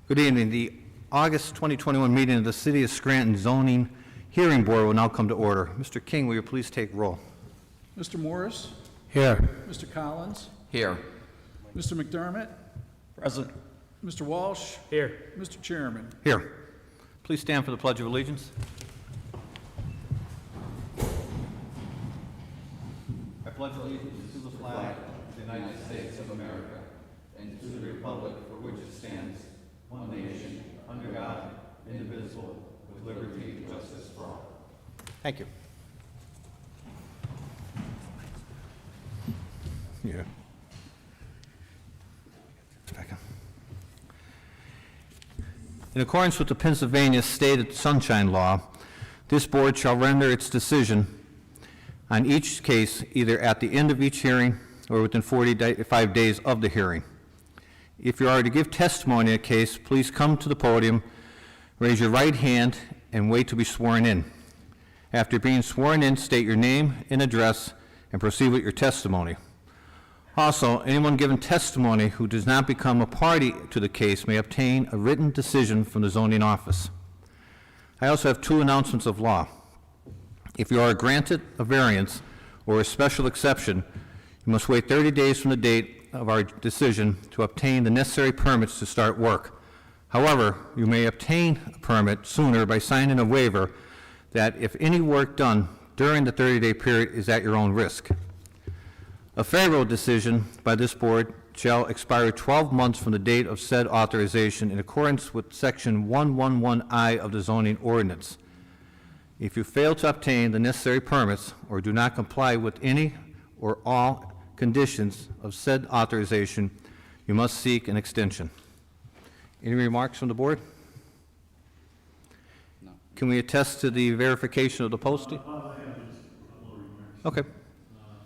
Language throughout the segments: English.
Good evening. The August 2021 meeting of the City of Scranton Zoning Hearing Board will now come to order. Mr. King, will you please take roll? Mr. Morris? Here. Mr. Collins? Here. Mr. McDermott? Present. Mr. Walsh? Here. Mr. Chairman? Here. Please stand for the Pledge of Allegiance. I pledge allegiance to the flag of the United States of America and to the republic for which it stands, one nation, under God, indivisible, with liberty and justice for all. Thank you. Yeah. In accordance with the Pennsylvania State Sunshine Law, this board shall render its decision on each case either at the end of each hearing or within 45 days of the hearing. If you are to give testimony in a case, please come to the podium, raise your right hand, and wait to be sworn in. After being sworn in, state your name and address and proceed with your testimony. Also, anyone giving testimony who does not become a party to the case may obtain a written decision from the zoning office. I also have two announcements of law. If you are granted a variance or a special exception, you must wait 30 days from the date of our decision to obtain the necessary permits to start work. However, you may obtain a permit sooner by signing a waiver that if any work done during the 30-day period is at your own risk. A favorable decision by this board shall expire 12 months from the date of said authorization in accordance with Section 111I of the zoning ordinance. If you fail to obtain the necessary permits or do not comply with any or all conditions of said authorization, you must seek an extension. Any remarks from the board? No. Can we attest to the verification of the posting? I have just a couple of remarks. Okay.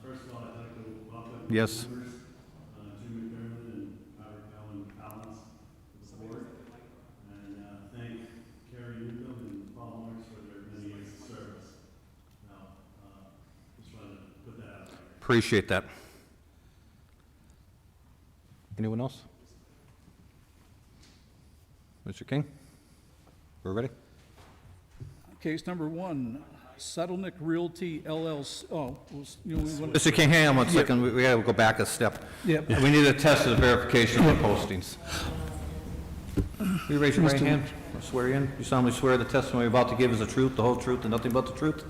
First of all, I'd like to welcome Yes. the members, Jim McDermott and Robert Collins to the board, and thank Carrie Newcomb and Paul Morris for their many years of service. Now, just wanted to put that out there. Appreciate that. Anyone else? Mr. King? We're ready? Case number one, Sedelnick Realty LLC. Oh, we want Mr. King, hang on one second. We got to go back a step. Yep. We need to test the verification of the postings. Will you raise your right hand? Or swear in. You solemnly swear the testimony you're about to give is the truth, the whole truth, and nothing but the truth?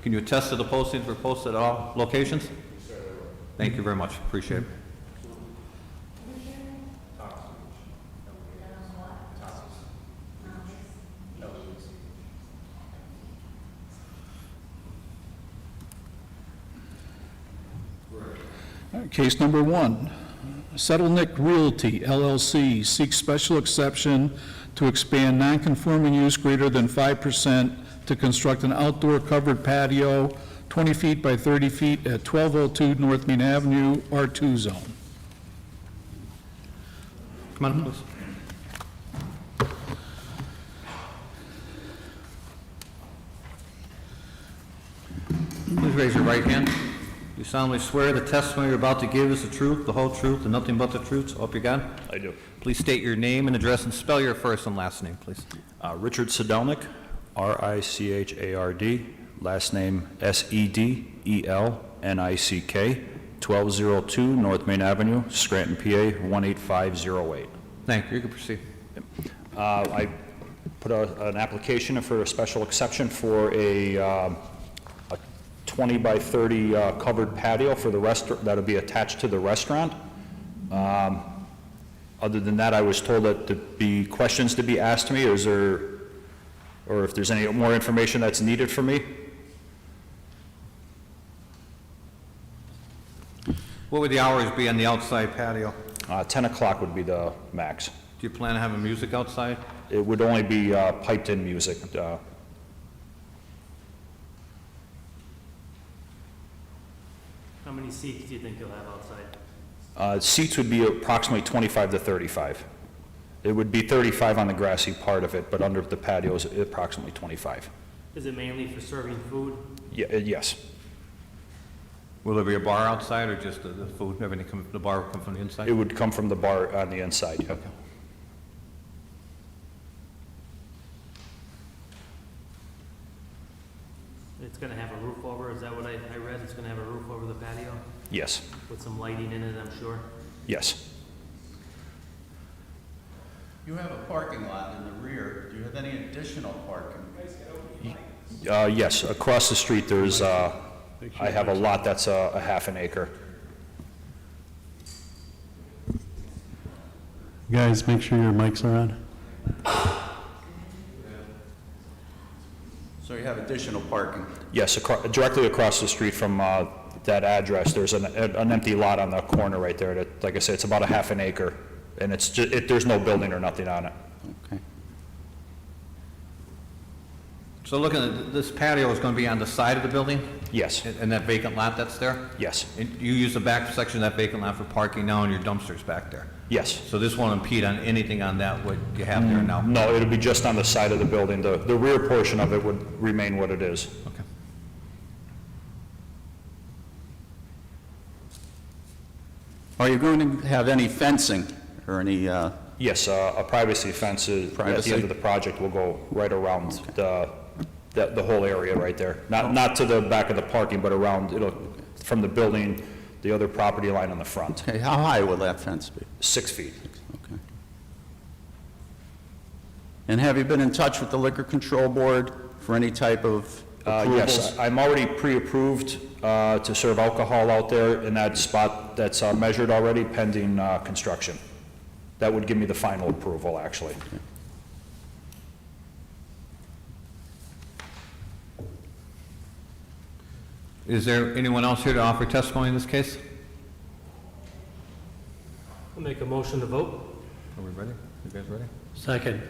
Can you attest to the postings were posted at all locations? Thank you very much. Appreciate it. Case number one, Sedelnick Realty LLC seeks special exception to expand non-conforming use greater than 5% to construct an outdoor covered patio 20 feet by 30 feet at 1202 North Main Avenue, R2 zone. Come on, please. Please raise your right hand. You solemnly swear the testimony you're about to give is the truth, the whole truth, and nothing but the truth, so help you God? I do. Please state your name and address and spell your first and last name, please. Richard Sedelnick, R-I-C-H-A-R-D, last name S-E-D-E-L-N-I-C-K, 1202 North Main Avenue, Scranton, PA, 18508. Thank you. You can proceed. I put an application for a special exception for a 20 by 30 covered patio for the restaurant that'll be attached to the restaurant. Other than that, I was told that there'd be questions to be asked me, or if there's any more information that's needed for me. What would the hours be on the outside patio? 10 o'clock would be the max. Do you plan on having music outside? It would only be piped-in music. How many seats do you think you'll have outside? Seats would be approximately 25 to 35. It would be 35 on the grassy part of it, but under the patio is approximately 25. Is it mainly for serving food? Yeah, yes. Will there be a bar outside or just the food, everything come, the bar will come from the inside? It would come from the bar on the inside, yep. Yes, With some lighting in it, I'm sure. yes. You have a parking lot in the rear. Do you have any additional parking? Yes, across the street, there's, I have a lot that's a half an acre. Guys, make sure your mics are on. So you have additional parking? Yes, directly across the street from that address, there's an empty lot on the corner right there. That, like I said, it's about a half an acre, and it's there's no building or nothing on it. Okay. So looking at, this patio is going to be on the side of the building? Yes, And that vacant lot that's there? yes, And you use the back section of that vacant lot for parking now and your dumpster's back there? yes. So this won't impede on anything on that, what you have there now? No, it'll be just on the side of the building. The rear portion of it would remain what it is. Okay. Are you going to have any fencing or any, Yes, a privacy fence is, at the Privacy? end of the project, will go right around the whole area right there. Not to the back of the parking, but around, from the building, the other property line on the front. okay, how high will that fence be? 6 feet. Okay. And have you been in touch with the Liquor Control Board for any type of approvals? Yes, I'm already pre-approved to serve alcohol out there in that spot that's measured already, pending construction. That would give me the final approval, actually. Is there anyone else here to offer testimony in this case? I'll make a motion to vote. Are we ready? You guys ready? Second.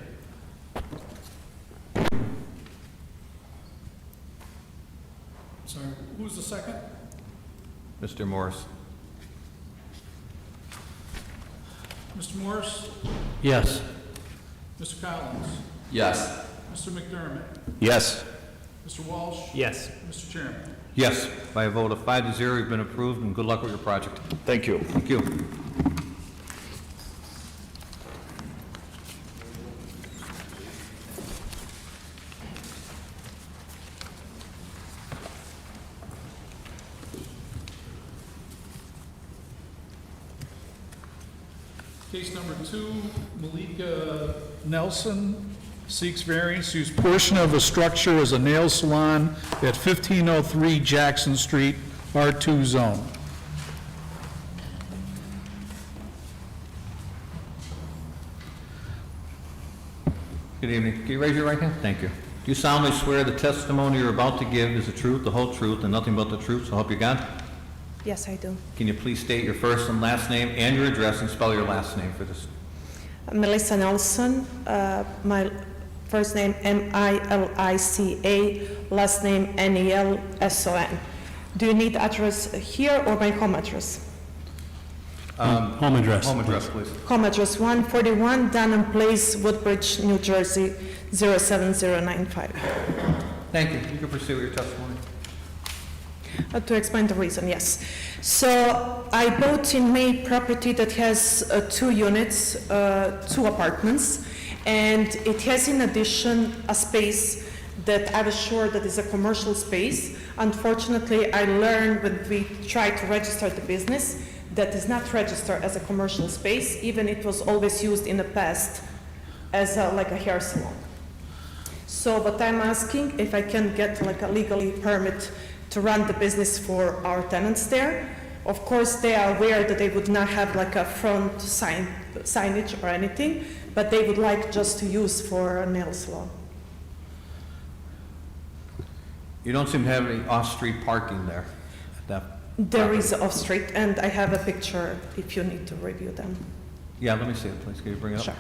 Sorry, who's the second? Mr. Morris? Mr. Morris? Yes. Mr. Collins? Yes. Mr. McDermott? Yes. Mr. Walsh? Yes. Mr. Chairman? Yes, by a vote of 5-0, you've been approved, and good luck with your project. Thank you. Thank you. Case number 2, Milica Nelson seeks variance to use portion of a structure as a nail salon at 1503 Jackson Street, R2 zone. Good evening. Can you raise your right hand? Thank you. Do you solemnly swear the testimony you're about to give is the truth, the whole truth, and nothing but the truth, so help you God? Yes, I do. Can you please state your first and last name and your address and spell your last name for this? Milica Nelson, my first name M-I-L-I-C-A, last name N-E-L-S-O-N. Do you need address here or my home address? Home address. Home address, please. Home address 141 Dunham Place, Woodbridge, New Jersey, 07095. Thank you. You can proceed with your testimony. To explain the reason, yes. So I bought in May property that has 2 units, 2 apartments, and it has in addition a space that I was sure that is a commercial space. Unfortunately, I learned when we tried to register the business that is not registered as a commercial space, even it was always used in the past as like a hair salon. So what I'm asking, if I can get like a legally permit to run the business for our tenants there. Of course, they are aware that they would not have like a front signage or anything, but they would like just to use for a nail salon. You don't seem to have any off-street parking there. There is off-street, and I have a picture if you need to review them. Yeah, let me see it, please. Can you bring it up? Sure.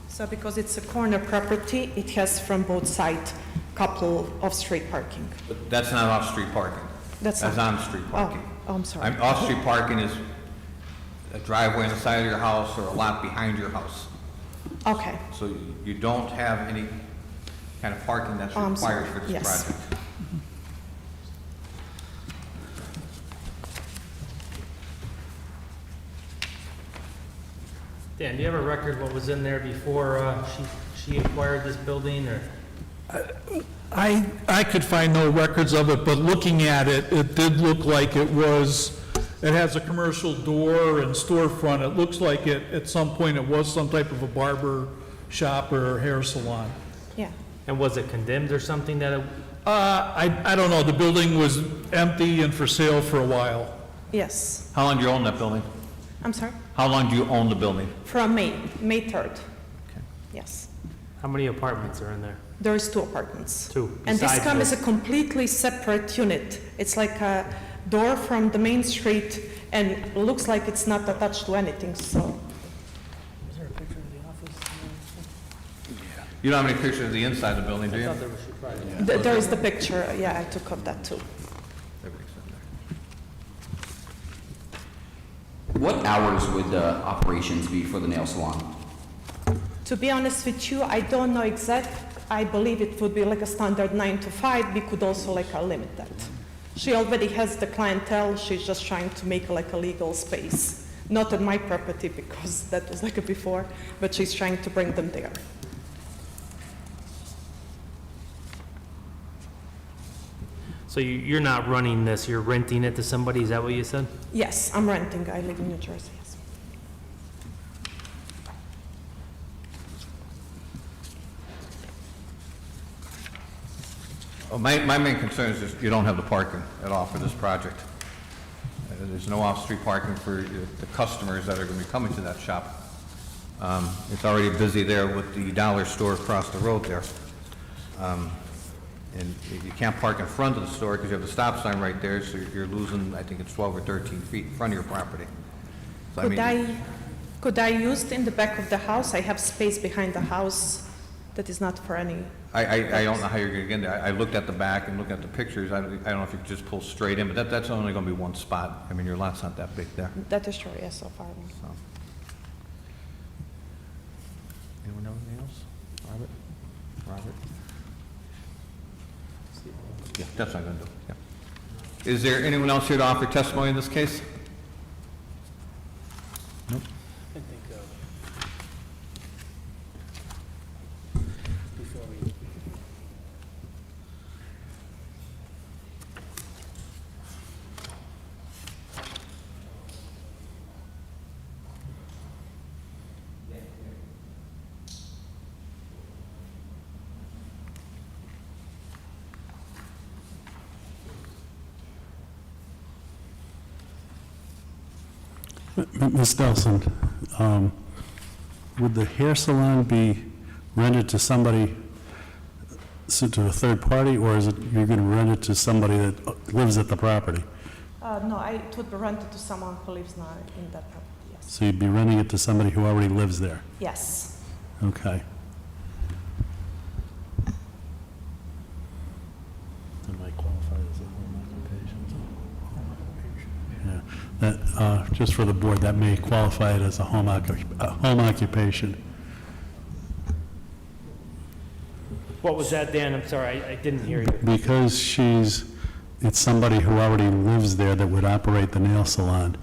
So because it's a corner property, it has from both sides couple of street parking. But that's not off-street parking. That's That's not- on-street parking. Oh, I'm sorry. Off-street parking is a driveway on the side of your house or a lot behind your house. Okay, So you don't have any kind of parking that's I'm sorry. required for this Yes. project. Dan, do you have a record what was in there before she acquired this building, or? I could find no records of it, but looking at it, it did look like it has a commercial door and storefront. It looks like at some point it was some type of a barber shop or hair salon. yeah. And was it condemned or something that it? I don't know, the building was empty and for sale for a while. Yes. How long do you own that building? I'm sorry? How long do you own the building? From May 3rd. Yes. How many apartments are in there? There's 2 apartments. 2. And this besides comes as this? a completely separate unit. It's like a door from the main street and looks like it's not attached to anything, so. You don't have any pictures of the inside of the building, do you? There is the picture, yeah, I took of that too. Everything's in there. What hours would the operations be for the nail salon? To be honest with you, I don't know exact. I believe it would be like a standard 9 to 5. We could also like limit that. She already has the clientele. She's just trying to make like a legal space. Not on my property because that was like a before, but she's trying to bring them there. So you're not running this, you're renting it to somebody, is that what you said? Yes, I'm renting. I live in New Jersey. Yes. Well, my main concern is just you don't have the parking at all for this project. There's no off-street parking for the customers that are going to be coming to that shop. It's already busy there with the dollar store across the road there. And you can't park in front of the store because you have the stop sign right there, so you're losing, I think it's 12 or 13 feet in front of your property. So, Could I use it in the back of the house? I have space behind the house that is not for any. I don't know how you're going to get in there. I looked at the back and looked at the pictures. I don't know if you could just pull straight in, but that's only going to be one spot. I mean, your lot's not that big there. That is true, yes, so far. So. Anyone know anything else? Robert? Yeah, that's what I'm going to do, yeah. Is there anyone else here to offer testimony in this case? Nope. Ms. Nelson, would the hair salon be rented to somebody, to a third party, or is it you're going to rent it to somebody that lives at the property? No, it would be rented to someone who lives now in that property, yes. So you'd be renting it to somebody who already lives there? Yes. Okay. That might qualify as a home occupation. Yeah, that, just for the board, that may qualify it as a home occupation. What was that, Dan? I'm sorry, I didn't hear you. Because it's somebody who already lives there that would operate the nail salon,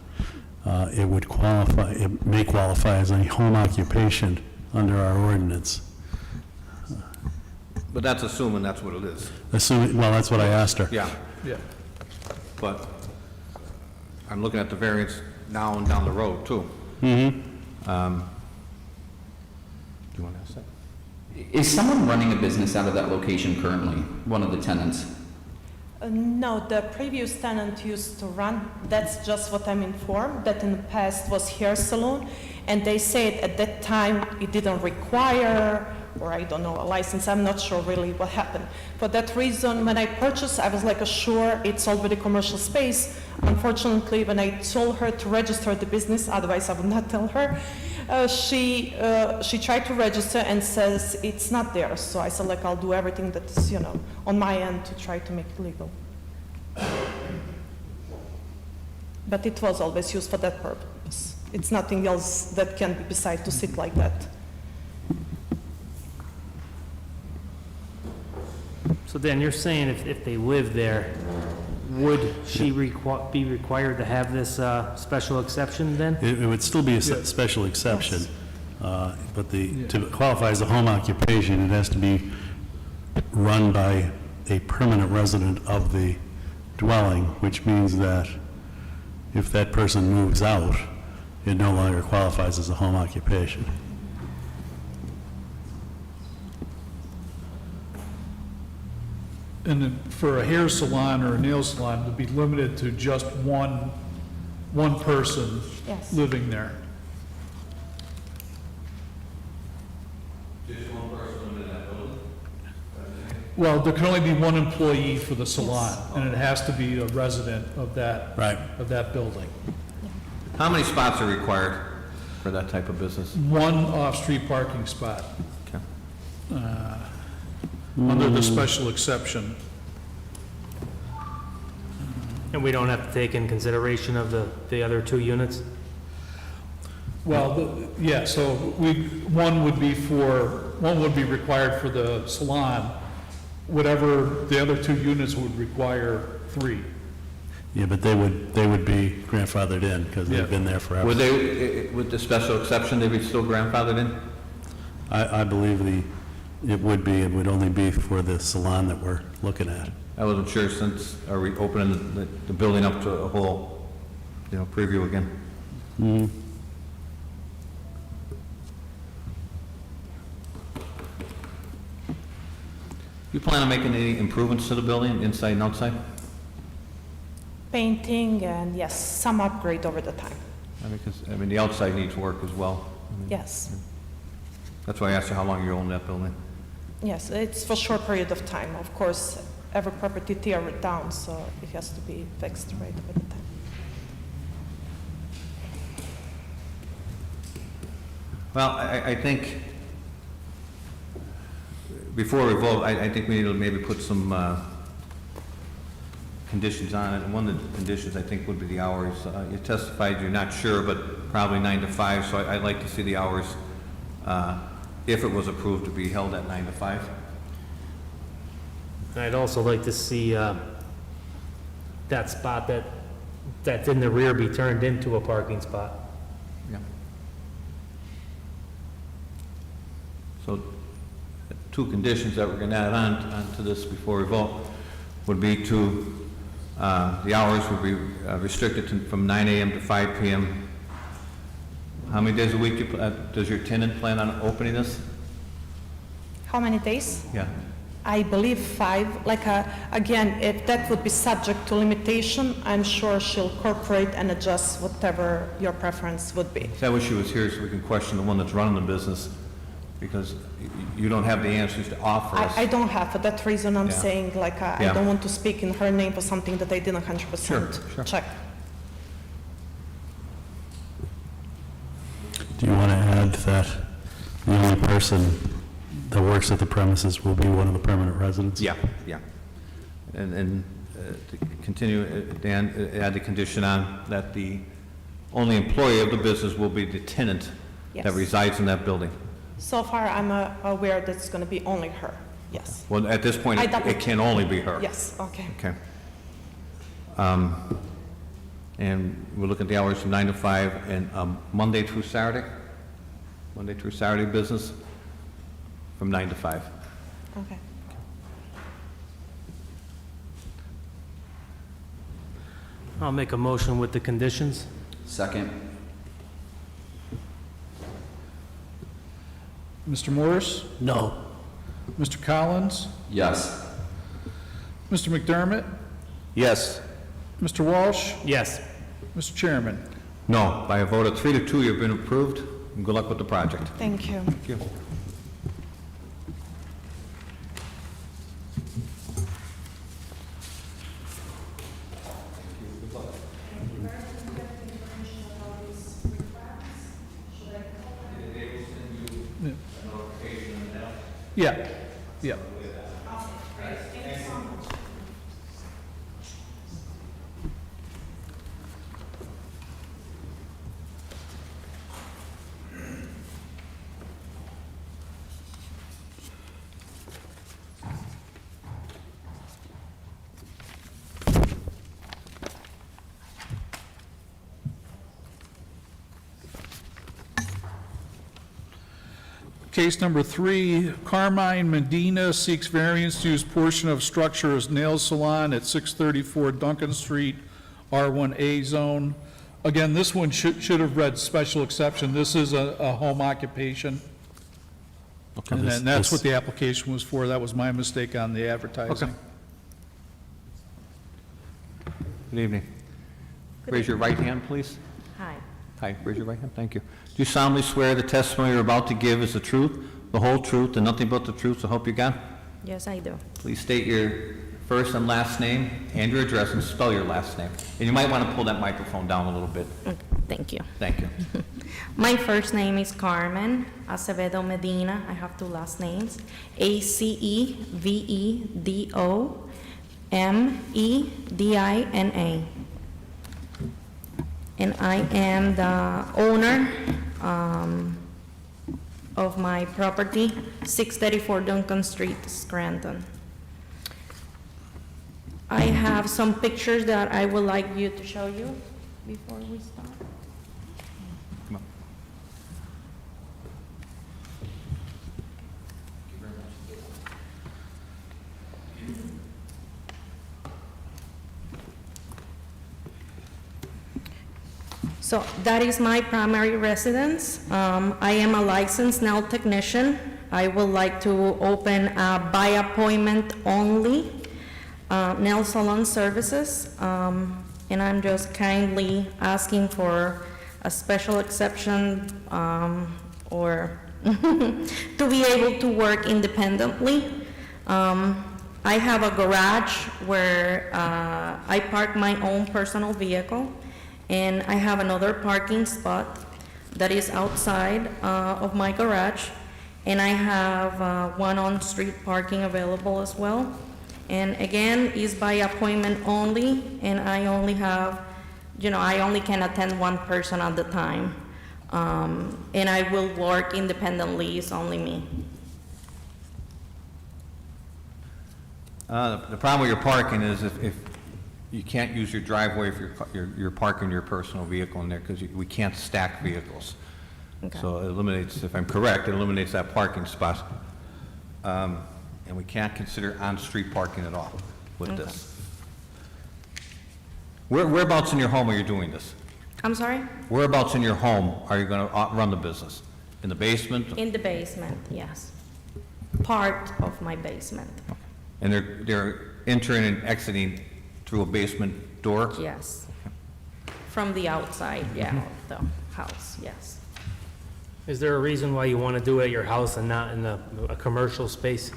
it may qualify as a home occupation under our ordinance. But that's assuming that's what it is. Assuming, well, that's what I asked her. Yeah, Yeah. but I'm looking at the variance now and down the road, too. Mm-hmm. Do you want to ask that? Is someone running a business out of that location currently, one of the tenants? No, the previous tenant used to run, that's just what I'm informed, that in the past was hair salon, and they said at that time it didn't require, or I don't know, a license, I'm not sure really what happened. For that reason, when I purchased, I was like, sure, it's already commercial space. Unfortunately, when I told her to register the business, otherwise I would not tell her, she tried to register and says it's not there. So I said, like, I'll do everything that is, on my end to try to make it legal. But it was always used for that purpose. It's nothing else that can be beside to sit like that. So then you're saying if they live there, would she be required to have this special exception then? It would still be a special exception, but to qualify as a home occupation, it has to be run by a permanent resident of the dwelling, which means that if that person moves out, it no longer qualifies as a home occupation. And then for a hair salon or a nail salon, to be limited to just one person Yes. living there. Just one person in that building? Well, there can only be one employee for the salon, and it has to be a resident of that, Right. of that building. How many spots are required for that type of business? One off-street parking spot Okay. under the special exception. And we don't have to take in consideration of the other 2 units? Well, yeah, so one would be required for the salon, whatever the other 2 units would require 3. Yeah, but they would be grandfathered in because Yeah. they've been there forever. Would they, with the special exception, they'd be still grandfathered in? I believe it would be, it would only be for the salon that we're looking at. I wasn't sure since, are we opening the building up to a whole, preview again? You plan on making any improvements to the building, inside and outside? Painting and yes, some upgrade over the time. I mean, the outside needs work as well. Yes, That's why I asked you how long you own that building. yes, it's for a short period of time. Of course, every property tear it down, so it has to be fixed right over the time. Well, I think, before we vote, I think we need to maybe put some conditions on it. And one of the conditions, I think, would be the hours. You testified you're not sure, but probably 9 to 5, so I'd like to see the hours, if it was approved, to be held at 9 to 5. And I'd also like to see that spot that's in the rear be turned into a parking spot. Yeah. So, 2 conditions that we're going to add on to this before we vote would be to, the hours would be restricted from 9 a.m. to 5 p.m. How many days a week does your tenant plan on opening this? How many days? Yeah. I believe 5. Again, if that would be subject to limitation, I'm sure she'll incorporate and adjust whatever your preference would be. I wish she was here so we can question the one that's running the business, because you don't have the answers to offer us. I don't have, for that reason I'm Yeah. saying, I Yeah. don't want to speak in her name for something that I didn't 100% Sure. check. Do you want to add that the only person that works at the premises will be one of the permanent residents? Yeah, yeah. And to continue, Dan, add the condition on that the only employee of the business will be the tenant that Yes. resides in that building. So far, I'm aware that it's going to be only her, yes. Well, at this point, I it double- can only be her. Yes, okay. Okay. And we're looking at the hours from 9 to 5, and Monday through Saturday? Monday through Saturday business from 9 to 5. Okay. I'll make a motion with the conditions. Second. Mr. Morris? No. Mr. Collins? Yes. Mr. McDermott? Yes. Mr. Walsh? Yes. Mr. Chairman? No. By a vote of 3 to 2, you've been approved, and good luck with the project. Thank you. Thank you. Yeah, yeah. case number 3. Carmen Medina seeks variance to use portion of structure as nail salon at 634 Duncan Street, R1A zone. Again, this one should have read special exception. This is a home occupation. Okay. And then that's what the application was for. That was my mistake on the advertising. Okay. Good evening. Raise your right hand, please. Hi. Hi, raise your right hand, thank you. Do you solemnly swear the testimony you're about to give is the truth, the whole truth, and nothing but the truth, so help you God? Yes, I do. Please state your first and last name and your address and spell your last name. And you might want to pull that microphone down a little bit. Okay, thank you. Thank you. My first name is Carmen Acevedo Medina. I have 2 last names. Acevedo Medina. And I am the owner of my property, 634 Duncan Street, Scranton. I have some pictures that I would like you to show you before we start. Come on. So that is my primary residence. I am a licensed nail technician. I would like to open a by appointment only nail salon services. And I'm just kindly asking for a special exception or to be able to work independently. I have a garage where I park my own personal vehicle. And I have another parking spot that is outside of my garage. And I have one on-street parking available as well. And again, is by appointment only, and I only have, I only can attend one person at the time. And I will work independently, it's only me. The problem with your parking is if you can't use your driveway if you're parking your personal vehicle in there because we can't stack vehicles. Okay. So it eliminates, if I'm correct, it eliminates that parking spot. And we can't consider on-street parking at all with this. Whereabouts in your home are you doing this? I'm sorry? Whereabouts in your home are you going to run the business? In the basement? In the basement, yes. Part of my basement, And they're entering and exiting through a basement door? yes. From the outside, yeah, of the house, yes. Is there a reason why you want to do it at your house and not in a commercial space?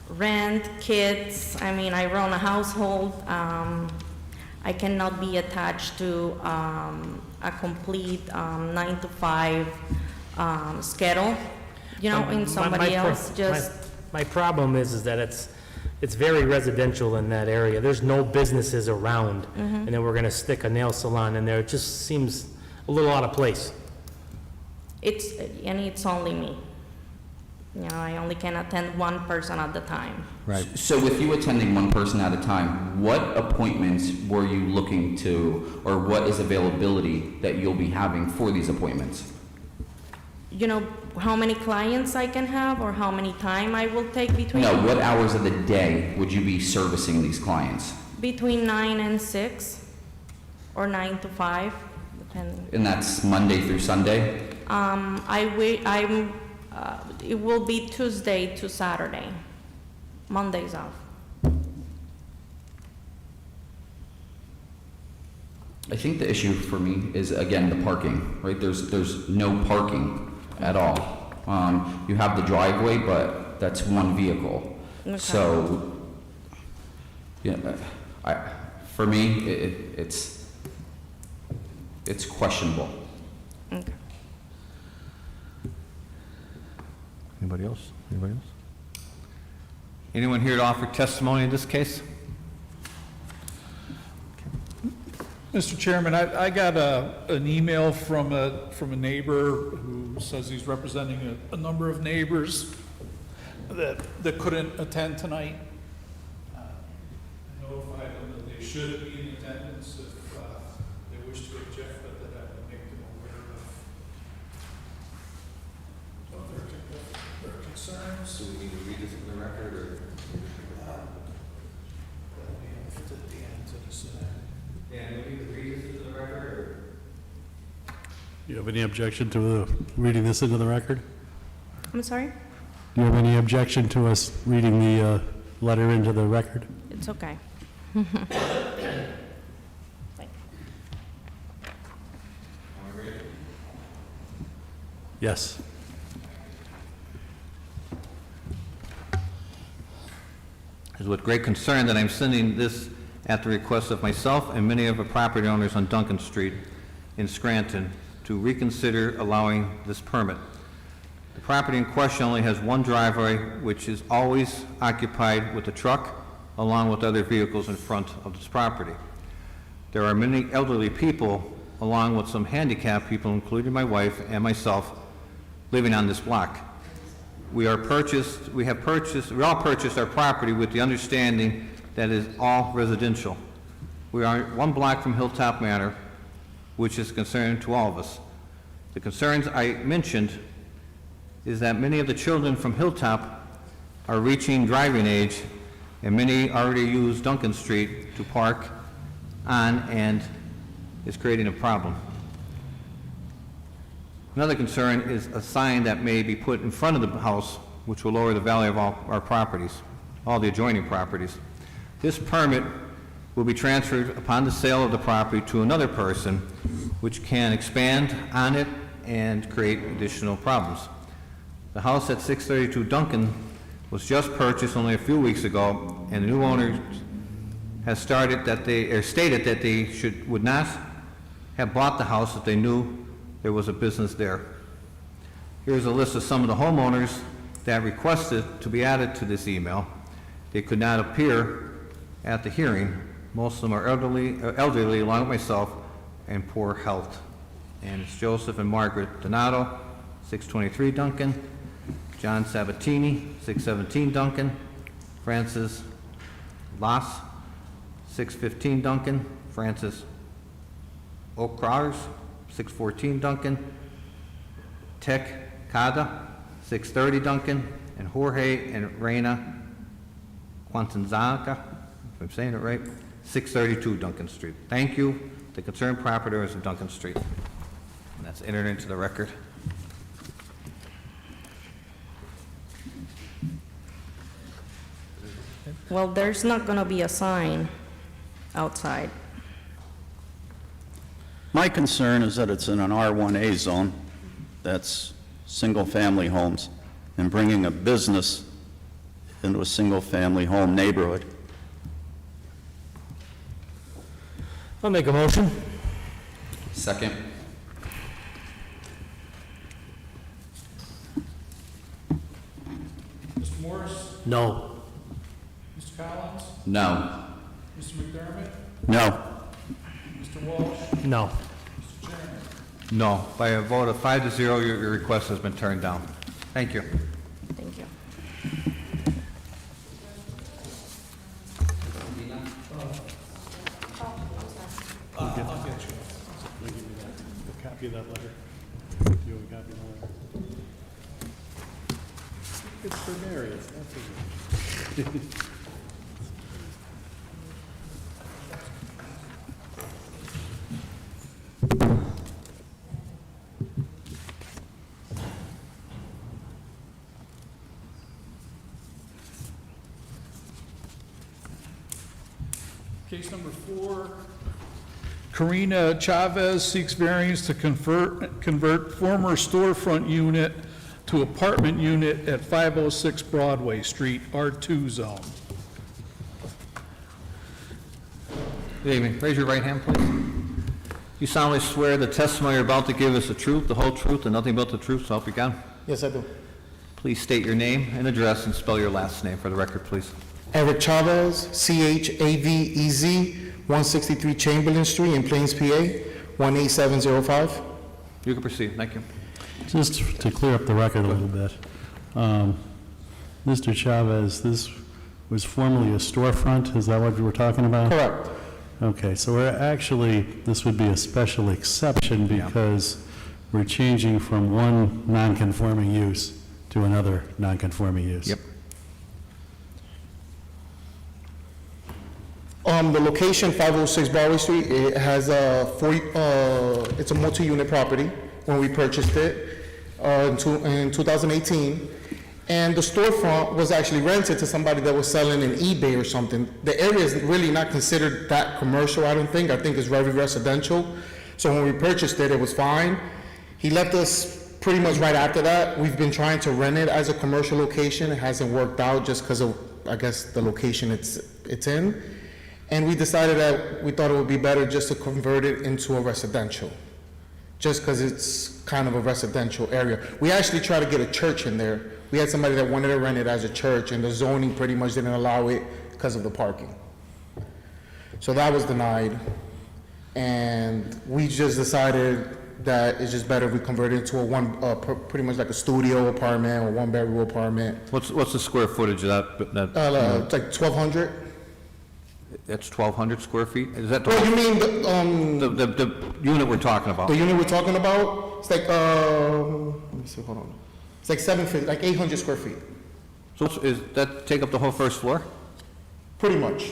Rent, kids, I run a household. I cannot be attached to a complete 9 to 5 schedule, in somebody else, just. My problem is that it's very residential in that area. There's no businesses around. And then we're going to stick a nail salon in there. It just seems a little out of place. It's only me. I only can attend one person at the time. Right. So with you attending one person at a time, what appointments were you looking to, or what is availability that you'll be having for these appointments? How many clients I can have or how many time I will take between? No, what hours of the day would you be servicing these clients? Between 9 and 6 or 9 to 5, depending. And that's Monday through Sunday? It will be Tuesday to Saturday. Monday's off. I think the issue for me is, again, the parking, right? There's no parking at all. You have the driveway, but that's one vehicle. Okay. So, for me, it's questionable. Okay. Anybody else? Anybody else? Anyone here to offer testimony in this case? Mr. Chairman, I got an email from a neighbor who says he's representing a number of neighbors that couldn't attend tonight. I notified them that they should be in attendance if they wish to object, but that I would make them aware Do you have any objection to reading this into the record? I'm sorry? Do you have any objection to us reading the letter into the record? It's okay. Yes. It is with great concern that I'm sending this at the request of myself and many of the property owners on Duncan Street in Scranton to reconsider allowing this permit. The property in question only has one driveway, which is always occupied with a truck, along with other vehicles in front of this property. There are many elderly people, along with some handicapped people, including my wife and myself, living on this block. We all purchased our property with the understanding that it is all residential. We are one block from Hilltop Manor, which is a concern to all of us. The concerns I mentioned is that many of the children from Hilltop are reaching driving age, and many already use Duncan Street to park on, and is creating a problem. Another concern is a sign that may be put in front of the house, which will lower the value of all our properties, all the adjoining properties. This permit will be transferred upon the sale of the property to another person, which can expand on it and create additional problems. The house at 632 Duncan was just purchased only a few weeks ago, and the new owner has stated that they would not have bought the house if they knew there was a business there. Here's a list of some of the homeowners that requested to be added to this email. They could not appear at the hearing. Most of them are elderly along with myself, and poor health. And it's Joseph and Margaret Donato, 623 Duncan, John Sabatini, 617 Duncan, Francis Las, 615 Duncan, Francis O'Crowers, 614 Duncan, Tech Cada, 630 Duncan, and Jorge and Reina Quantanzaga, if I'm saying it right, 632 Duncan Street. Thank you, the concerned property owners of Duncan Street. And that's entered into the record. Well, there's not going to be a sign outside. My concern is that it's in an R1A zone, that's single-family homes, and bringing a business into a single-family home neighborhood. I'll make a motion. Second. Mr. Morris? No. Mr. Collins? No. Mr. McDermott? No. Mr. Walsh? No. Mr. Chairman? No. By a vote of 5-0, your request has been turned down. Thank you. Thank you. I'll get you. Give me that. A copy of that letter. Do you have a copy of the letter? It's for variance, that's it. Case number 4, Karina Chavez seeks variance to convert former storefront unit to apartment unit at 506 Broadway Street, R2 zone. Good evening. Raise your right hand, please. You solemnly swear the testimony you're about to give is the truth, the whole truth, and nothing but the truth, so help you God? Yes, I do. Please state your name and address and spell your last name for the record, please. Eric Chavez, Chavez, 163 Chamberlain Street in Plains, PA, 18705. You can proceed. Thank you. Just to clear up the record a little bit, Mr. Chavez, this was formerly a storefront, is that what you were talking about? Correct. Okay, so we're actually, this would be a special exception because we're changing from one non-conforming use to another non-conforming use. Yep. The location, 506 Broadway Street, it has it's a multi-unit property when we purchased it in 2018. And the storefront was actually rented to somebody that was selling an eBay or something. The area is really not considered that commercial, I don't think. I think it's very residential. So when we purchased it, it was fine. He left us pretty much right after that. We've been trying to rent it as a commercial location. It hasn't worked out just because of, I guess, the location it's in. And we decided that we thought it would be better just to convert it into a residential, just because it's kind of a residential area. We actually tried to get a church in there. We had somebody that wanted to rent it as a church, and the zoning pretty much didn't allow it because of the parking. So that was denied. And we just decided that it's just better if we convert it into pretty much like a studio apartment or one-bedroom apartment. What's the square footage of that? It's like 1,200. That's 1,200 square feet? Is that Oh, you mean the unit we're talking about? the unit we're talking about? It's like, let me see, hold on. It's like 750, like 800 square feet, So is that take up the whole first floor? pretty much.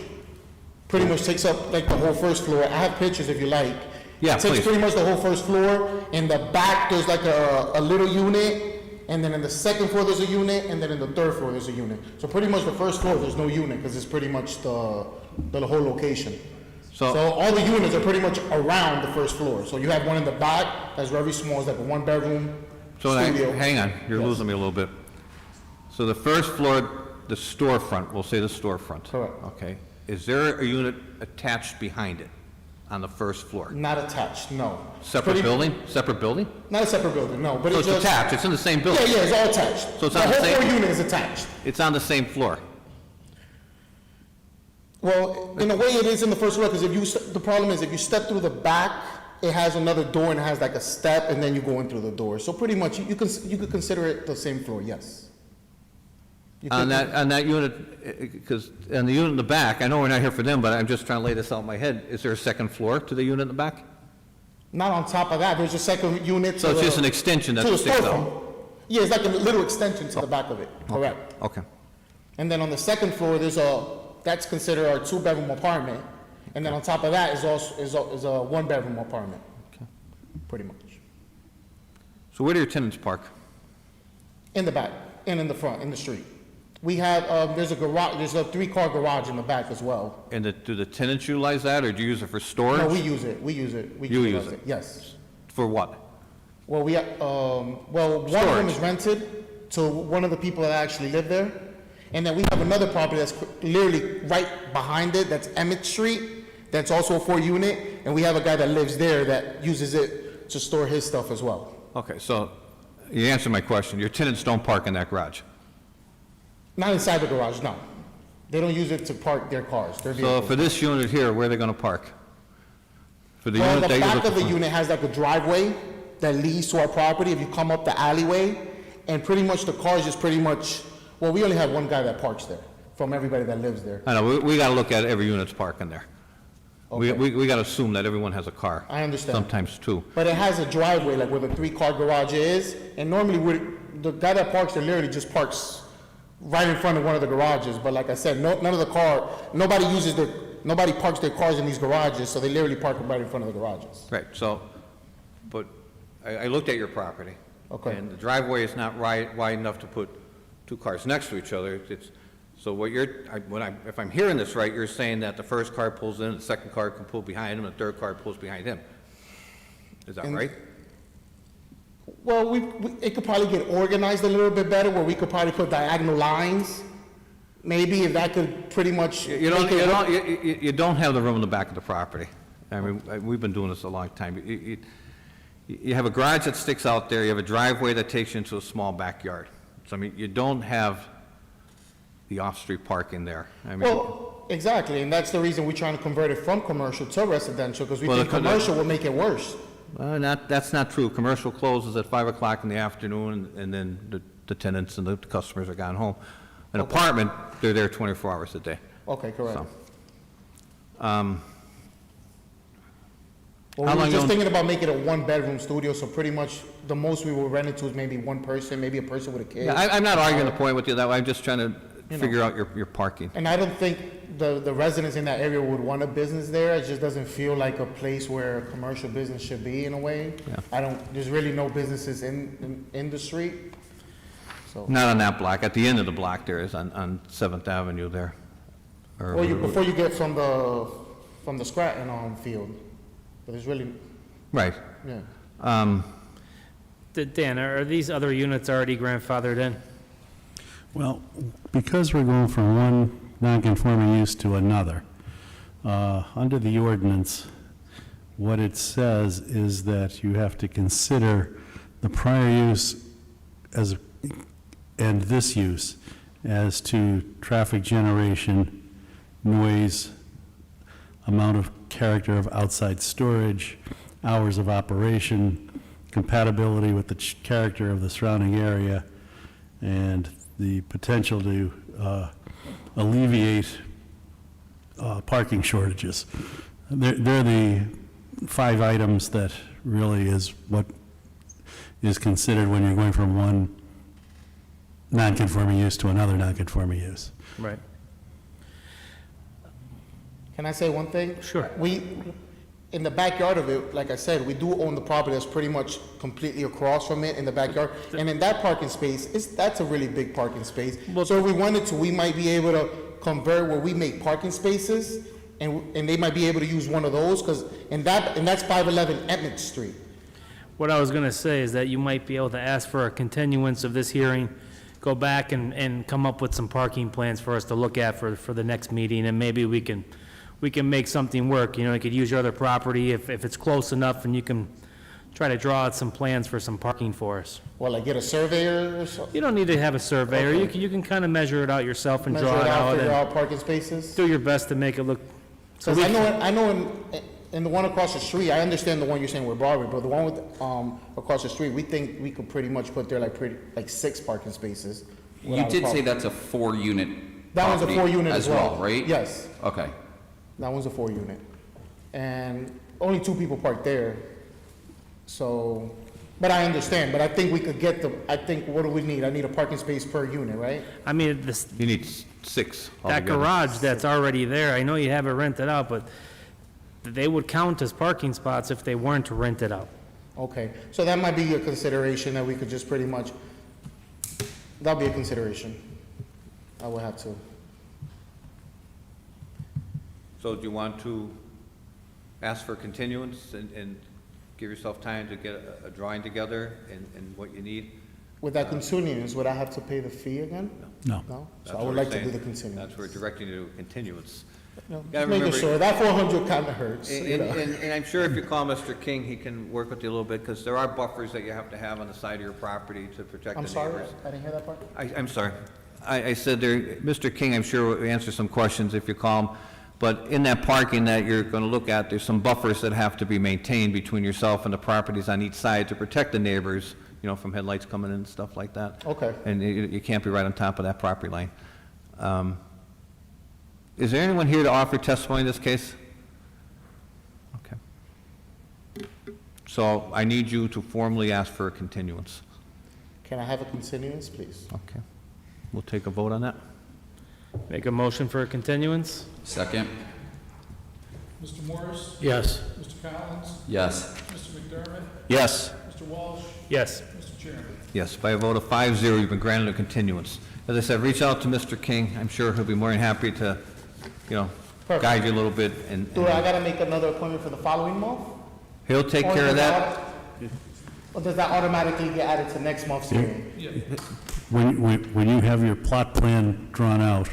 Pretty much takes up like the whole first floor. I have pictures if you like. Yeah, It takes please. pretty much the whole first floor. In the back, there's like a little unit, and then in the second floor, there's a unit, and then in the third floor, there's a unit. So pretty much the first floor, there's no unit, because it's pretty much the whole location. So all the units are pretty much around the first floor. So you have one in the back that's very small, it's like a one-bedroom studio. Hang on, you're Yes. losing me a little bit. So the first floor, the storefront, we'll say the storefront. Correct. Okay. Is there a unit attached behind it on the first floor? Not attached, no. Separate Pretty- building? Separate building? Not a separate building, no, but So it's it's just. attached, it's in the same Yeah, building? yeah, it's all attached. So it's The on the whole same- floor unit is attached. It's on the same floor? Well, in a way it is in the first floor, because the problem is if you step through the back, it has another door and it has like a step, and then you go in through the door. So pretty much, you could consider it the same floor, yes. You On could- that unit, because, and the unit in the back, I know we're not here for them, but I'm just trying to lay this out in my head. Is there a second floor to the unit in the back? Not on top of that, there's a second unit to So it's the- just an extension that to the sticks storefront. out? Yeah, it's like a little extension to the back of it, correct. Okay. And then on the second floor, that's considered our two-bedroom apartment. And then on top of that is a one-bedroom apartment. Pretty much. So where do your tenants park? In the back and in the front, in the street. We have, there's a garage, there's a three-car garage in the back as well. And do the tenants utilize that, or do you use it for storage? No, we use it. We You utilize use it? Yes. For what? Well, one of them Storage. is rented to one of the people that actually live there. And then we have another property that's literally right behind it, that's Emmett Street, that's also a 4-unit, and we have a guy that lives there that uses it to store his stuff as well. Okay, so you answered my question. Your tenants don't park in that garage? Not inside the garage, no. They don't use it to park their cars, their So vehicles. for this unit here, where are they going to park? For the Well, unit the that you're back looking of the for? unit has like a driveway that leads to our property. If you come up the alleyway, and pretty much the cars just pretty much, well, we only have one guy that parks there, from everybody that lives there. I know, we got to look at every unit's parking there. Okay. We got to assume that everyone has a car. I understand. Sometimes two. But it has a driveway, like where the 3-car garage is, and normally the guy that parks there literally just parks right in front of one of the garages. But like I said, nobody parks their cars in these garages, so they literally park right in front of the garages. Right, so, but I looked at your property. Okay. And the driveway is not wide enough to put two cars next to each other. So what if I'm hearing this right, you're saying that the first car pulls in, the second car can pull behind him, and the third car pulls behind him. Is that And- right? Well, it could probably get organized a little bit better, where we could probably put diagonal lines. Maybe if that could pretty much You make it work. you don't have the room in the back of the property. I mean, we've been doing this a long time. You have a garage that sticks out there, you have a driveway that takes you into a small backyard. So, I mean, you don't have the off-street parking there. I mean, Well, exactly, and that's the reason we're trying to convert it from commercial to residential, because we Well, think the- commercial will make it worse. that's not true. Commercial closes at 5 o'clock in the afternoon, and then the tenants and the customers are gone home. An apartment, they're there 24 hours a day. Okay, correct. So, Well, How we were long just you- thinking about making it a one-bedroom studio, so pretty much the most we will rent it to is maybe one person, maybe a person with a kid. Yeah, I'm not arguing the point with you that way. I'm just trying to figure out your parking. And I don't think the residents in that area would want a business there. It just doesn't feel like a place where a commercial business should be in a way. Yeah. There's really no businesses in the street. So, Not on that block, at the end of the block there is, on 7th Avenue there. Or- before you get from the Scranton field. But there's really, Right. yeah. Dan, are these other units already grandfathered in? Well, because we're going from one non-conforming use to another, under the ordinance, what it says is that you have to consider the prior use and this use as to traffic generation, noise, amount of character of outside storage, hours of operation, compatibility with the character of the surrounding area, and the potential to alleviate parking shortages. They're the 5 items that really is what is considered when you're going from one non-conforming use to another non-conforming use. Right. Can I say one thing? Sure. In the backyard of it, like I said, we do own the property that's pretty much completely across from it in the backyard. And in that parking space, that's a really big parking space. So if we wanted to, we might be able to convert where we make parking spaces, and they might be able to use one of those, and that's 511 Emmett Street. What I was going to say is that you might be able to ask for a continuance of this hearing, go back and come up with some parking plans for us to look at for the next meeting, and maybe we can make something work. You know, you could use your other property if it's close enough, and you can try to draw out some plans for some parking for us. Well, like get a surveyor or something? You don't need to have a surveyor. Okay. You can kind of measure it out yourself and Measure draw it out. figure And out parking spaces? do your best to make it look. Because I know in the one across the street, I understand the one you're saying with Broadway, but the one with, across the street, we think we could pretty much put there like 6 parking spaces. You without a did say problem. that's a 4-unit That one's a property 4-unit as well. right? Yes, Okay. that one's a 4-unit. And only 2 people parked there, so, but I understand, but I think we could get what do we need? I need a parking space per unit, right? I mean, this, You need 6 that altogether. garage that's already there, I know you have it rented out, but they would count as parking spots if they weren't rented out. Okay, so that might be a consideration that we could just pretty much, that'll be a consideration. I will have to. So do you want to ask for continuance and give yourself time to get a drawing together and what you need? With that continuance, would I have to pay the fee again? No. No? That's So I what would we're like to do saying. the continuance. That's where we're directing you to continuance. No, Gotta just making remember- sure, that 400 kind of hurts, And, you know. and I'm sure if you call Mr. King, he can work with you a little bit, because there are buffers that you have to have on the side of your property to protect the I'm neighbors. sorry, I didn't hear that part. I'm sorry. I said there, Mr. King, I'm sure will answer some questions if you call him, but in that parking that you're going to look at, there's some buffers that have to be maintained between yourself and the properties on each side to protect the neighbors, you know, from headlights coming in and stuff like that. Okay. And you can't be right on top of that property line. Is there anyone here to offer testimony in this case? Okay. So I need you to formally ask for a continuance. Can I have a continuance, please? Okay. We'll take a vote on that. Make a motion for a continuance? Second? Mr. Morris? Yes. Mr. Collins? Yes. Mr. McDermott? Yes. Mr. Walsh? Yes. Mr. Chairman? Yes, by a vote of 5-0, you've been granted a continuance. As I said, reach out to Mr. King. I'm sure he'll be more than happy to, you know, Perfect. guide you a little bit, and Do I gotta make another appointment for the following month? he'll take Or care of does that. Or does that automatically get added to next month's hearing? When you have your plot plan drawn out,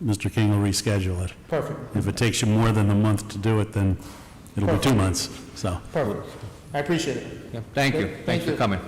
Mr. King will reschedule it. Perfect, If it takes you more than a month to do it, then it'll be 2 months, so. perfect. I appreciate it. Yeah, thank you. Thank Thanks for you. coming.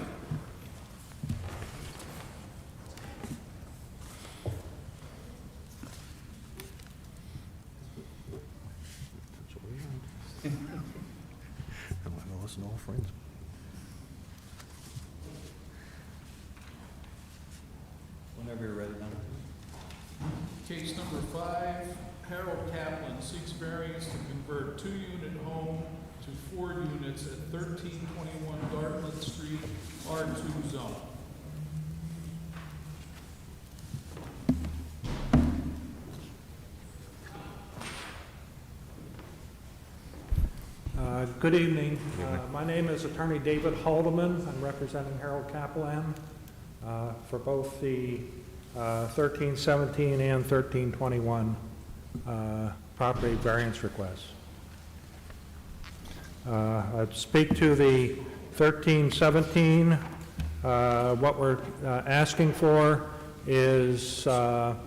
Whenever you're ready, Don. Case number 5, Harold Kaplan seeks variance to convert 2-unit home to 4 units at 1321 Dartmouth Street, R2 zone. Good evening. My name is Attorney David Haldeman. I'm representing Harold Kaplan for both the 1317 and 1321 property variance requests. I'd speak to the 1317. What we're asking for is to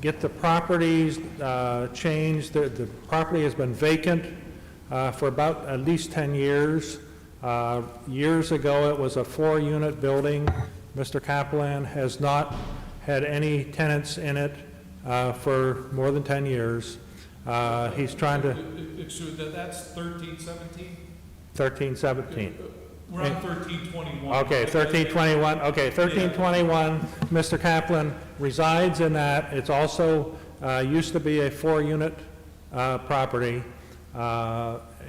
get the properties changed. The property has been vacant for about at least 10 years. Years ago, it was a 4-unit building. Mr. Kaplan has not had any tenants in it for more than 10 years. He's trying to... Excuse me, that's 1317? 1317. We're on 1321. Okay, 1321, okay, 1321, Mr. Kaplan resides in that. It's also, used to be a 4-unit property.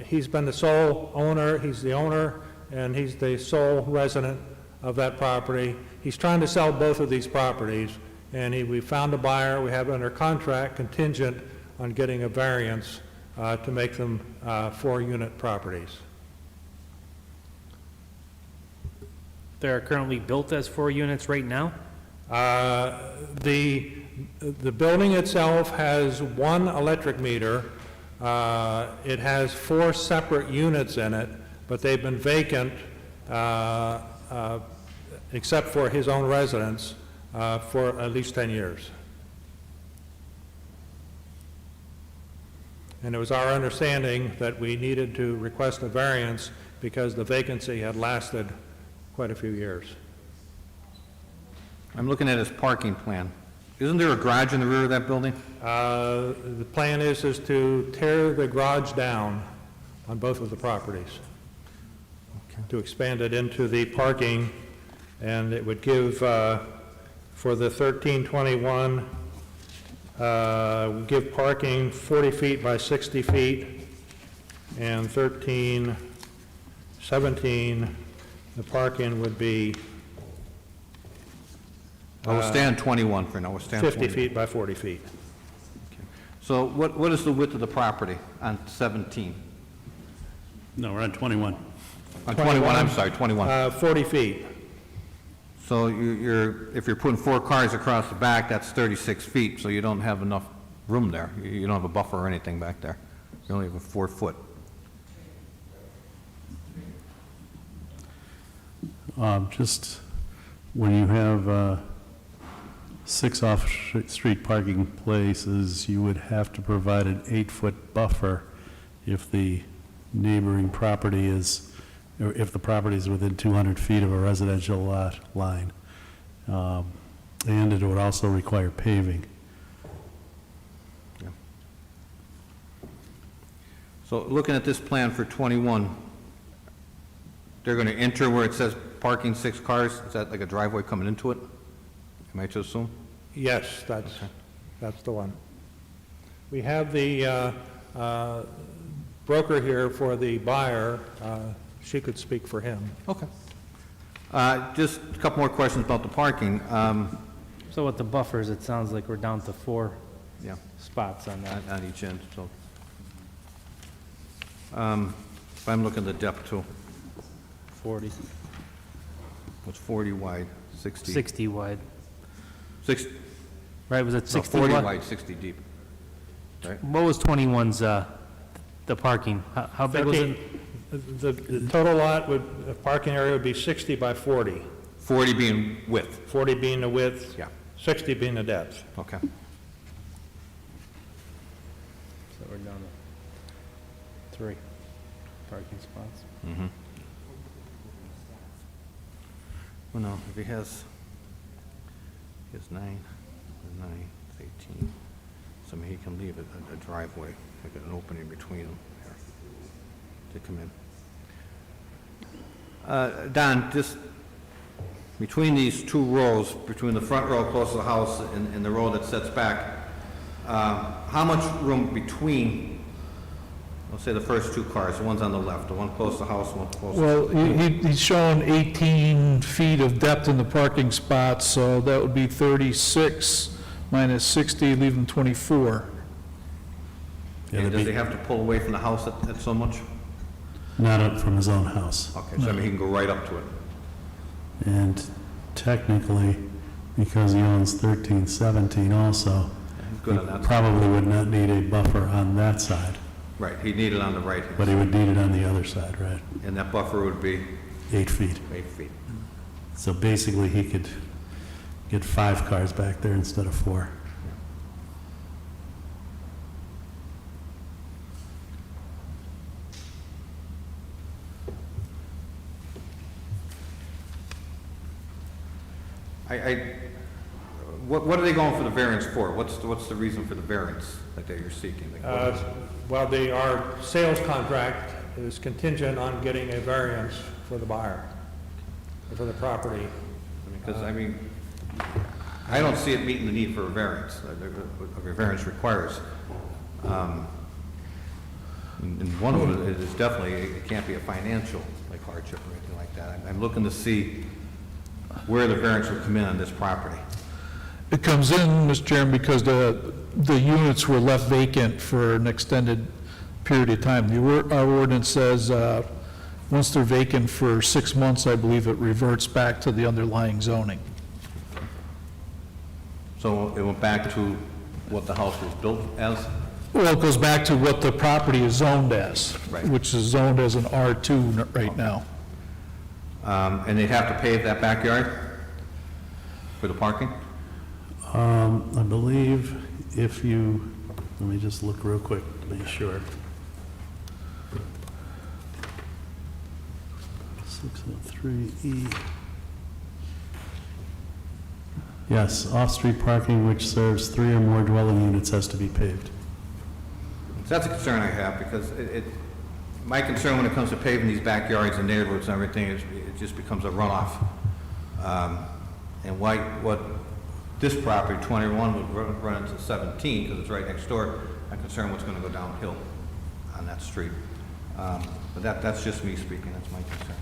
He's been the sole owner, he's the owner, and he's the sole resident of that property. He's trying to sell both of these properties, and we found a buyer. We have it under contract contingent on getting a variance to make them 4-unit properties. They're currently built as 4 units right now? The building itself has 1 electric meter. It has 4 separate units in it, but they've been vacant, except for his own residence, for at least 10 years. And it was our understanding that we needed to request a variance because the vacancy had lasted quite a few years. I'm looking at his parking plan. Isn't there a garage in the rear of that building? The plan is to tear the garage down on both of the properties, to expand it into the parking, and it would give, for the 1321, give parking 40 feet by 60 feet, and 1317, the parking would be We'll stand 21 for now. We'll stand 50 21. feet by 40 feet. So what is the width of the property on 17? No, we're on 21. On 21, I'm sorry, 21. 40 feet. So if you're putting 4 cars across the back, that's 36 feet, so you don't have enough room there. You don't have a buffer or anything back there. You only have a 4 foot. Just when you have 6 off-street parking places, you would have to provide an 8-foot buffer if the neighboring property is, or if the property is within 200 feet of a residential lot line. And it would also require paving. Yeah. So looking at this plan for 21, they're going to enter where it says parking 6 cars? Is that like a driveway coming into it? Am I to assume? Yes, that's the one. We have the broker here for the buyer. She could speak for him. Okay. Just a couple more questions about the parking. So with the buffers, it sounds like we're down to 4 Yeah, spots on that. on each end, so. If I'm looking at the depth too, 40, it's 40 wide, 60. 60 wide. 60, Right, was it no, 60 40 wide? wide, 60 deep. Right? What was 21's, the parking? How big was it? The total lot would, the parking area would be 60 by 40, 40 being width. 40 being the width, Yeah, 60 being the depth. okay. So we're down to 3 parking spots. Mm-hmm. Well, no, if he has 9, it's 18. So I mean, he can leave a driveway, like an opening between them here to come in. Don, just between these 2 rows, between the front row close to the house and the row that sets back, how much room between, let's say the first 2 cars, the ones on the left, the one close to the house, one close to... Well, he's shown 18 feet of depth in the parking spots, so that would be 36 minus 60, leaving 24. Yeah, And there'd does be- he have to pull away from the house at so much? Not up from his own house. Okay, so I mean, he can go right up to it. And technically, because he owns 1317 also, Good he on that. probably would not need a buffer on that side, Right, he'd need it on the right, but he would need it on the other side, right? and that buffer would be 8 feet. 8 feet. So basically, he could get 5 cars back there instead of 4. What are they going for the variance for? What's the reason for the variance that you're seeking? Like, what is- Well, our sales contract is contingent on getting a variance for the buyer, for the property. Because, I mean, I don't see it meeting the need for a variance. A variance requires. And one of them is definitely, it can't be a financial, like hardship or anything like that. I'm looking to see where the variance would come in on this property. It comes in, Mr. Chairman, because the units were left vacant for an extended period of time. Our ordinance says, once they're vacant for 6 months, I believe it reverts back to the underlying zoning. So it went back to what the house was built as? Well, it goes back to what the property is zoned as, Right. which is zoned as an R2 right now. And they'd have to pave that backyard for the parking? I believe if you, let me just look real quick to make sure. 603E. Yes, off-street parking which serves 3 or more dwelling units has to be paved. So that's a concern I have, because my concern when it comes to paving these backyards and neighborhoods and everything is it just becomes a runoff. And what this property, 21, would run into 17, because it's right next door. I'm concerned what's going to go downhill on that street. But that's just me speaking, that's my concern.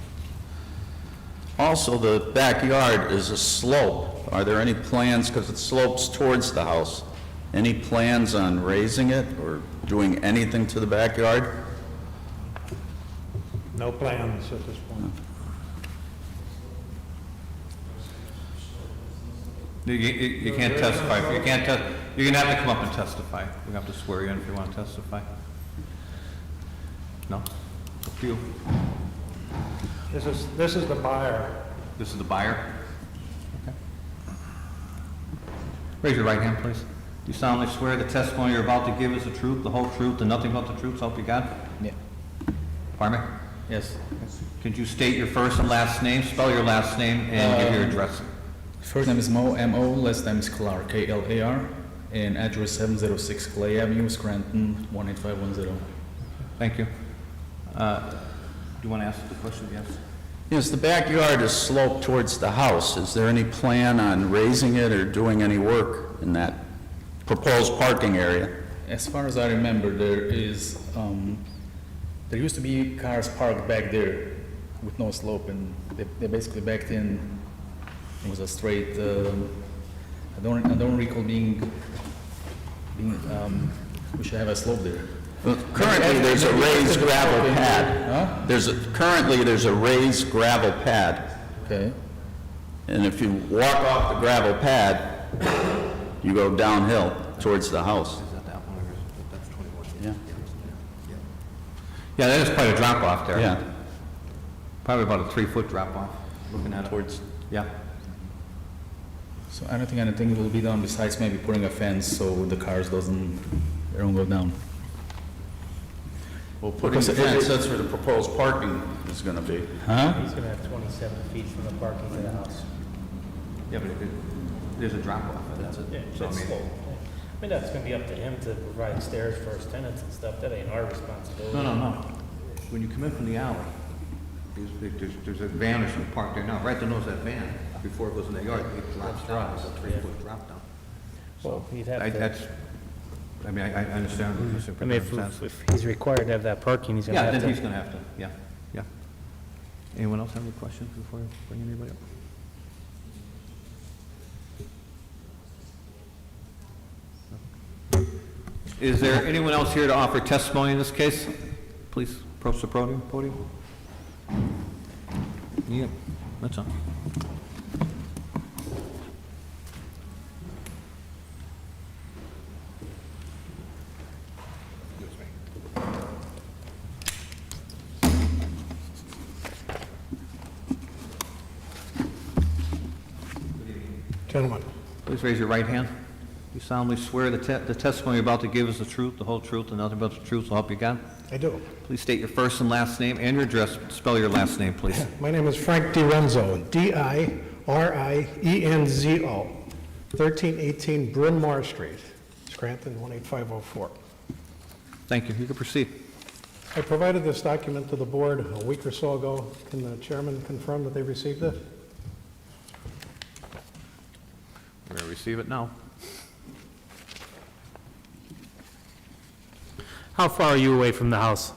Also, the backyard is a slope. Are there any plans, because it slopes towards the house, any plans on raising it or doing anything to the backyard? No plans at this point. You can't testify, you're going to have to come up and testify. We're going to have to swear you in if you want to testify. No? Up to you. This is the buyer. This is the buyer? Okay. Raise your right hand, please. Do you solemnly swear the testimony you're about to give is the truth, the whole truth, and nothing but the truth, so help you God? Yeah. Pardon me? Yes. Could you state your first and last name, spell your last name, and give your address? First name is Mo, M-O, last name is Klar, K-L-A-R, and address 706 Clay Avenue, Scranton, 18510. Thank you. Do you want to ask the question? Yes. Yes, the backyard is sloped towards the house. Is there any plan on raising it or doing any work in that proposed parking area? As far as I remember, there used to be cars parked back there with no slope, and they basically backed in. It was a straight, I don't recall we should have a slope there. Well, currently, there's a raised gravel pad. Huh? Currently, there's a raised gravel pad. Okay. And if you walk off the gravel pad, you go downhill towards the house. Is that that one, or is that's 21? Yeah. Yeah, that is quite a drop off there. Yeah. Probably about a 3-foot drop off, looking at it. Towards, Yeah. So I don't think anything will be done besides maybe putting a fence so the cars don't go down. well, putting the fence, that's where the proposed parking is going to be. Huh? He's gonna have 27 feet from the parking to the house. Yeah, but there's a drop off, that's it. Yeah, So, I it's mean, slow. I mean, that's gonna be up to him to provide stairs for his tenants and stuff, that ain't our responsibility. No. When you come in from the alley, there's a van or something parked there now, right there knows that van, before it goes in the yard, it drops down, it's a 3-foot drop down. Well, he'd have I to, I understand. I mean, if he's required to have that parking, he's gonna Yeah, have to. then he's gonna have to, yeah. Anyone else have any questions before I bring anybody up? Is there anyone else here to offer testimony in this case? Please approach the podium. Yeah, that's all. Gentlemen, Please raise your right hand. You solemnly swear the testimony you're about to give is the truth, the whole truth, and nothing but the truth, so help you God? I do. Please state your first and last name and your address. Spell your last name, please. My name is Frank DiRenzo, D-I-R-I-E-N-Z-O, 1318 Bryn Mawr Street, Scranton, 18504. Thank you. You can proceed. I provided this document to the board a week or so ago. Can the chairman confirm that they received it? We're going to receive it now. How far are you away from the house?